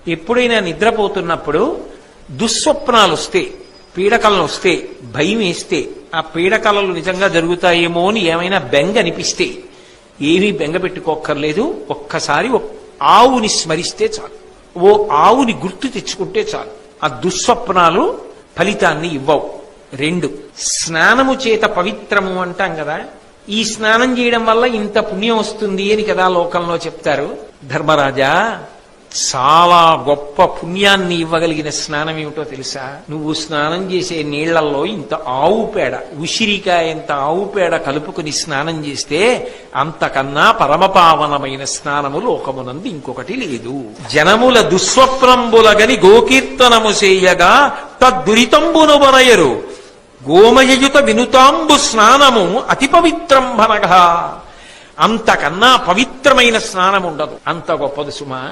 ఎప్పుడైనా నిద్రపోతున్నప్పుడు దుస్వప్నాలు వస్తే, పీడకలలు వస్తే, భయం వేస్తే, ఆ పీడకలలు నిజంగా జరుగుతాయేమో అని ఏమైనా బెంగ అనిపిస్తే ఏమీ బెంగ పెట్టుకోక్కర్లేదు. ఒక్కసారి ఆవుని స్మరిస్తే చాలు, ఓ ఆవుని గుర్తు తెచ్చుకుంటే చాలు. ఆ దుస్వప్నాలు ఫలితాన్ని ఇవ్వవు. 2, స్నానము చేత పవిత్రము అంటాం కదా. ఈ స్నానం చేయడం వల్ల ఇంత పుణ్యం వస్తుంది అని కదా లోకంలో చెప్తారు. ధర్మరాజా, చాలా గొప్ప పుణ్యాన్ని ఇవ్వగలిగిన స్నానం ఏమిటో తెలుసా? నువ్వు స్నానం చేసే నీళ్లలో ఇంత ఆవు పేడ, ఉసిరికాయ ఇంత ఆవు పేడ కలుపుకుని స్నానం చేస్తే అంతకన్నా పరమపావనమైన స్నానము లోకమునందు ఇంకొకటి లేదు. జనముల దుస్వప్నంబులగని గోకీర్తనము చేయగా తద్దురితంబును బనయరు, గోమయయుత వినుతాంబు స్నానము అతి పవిత్రంభనగా. అంతకన్నా పవిత్రమైన స్నానం ఉండదు. అంత గొప్పది సుమా.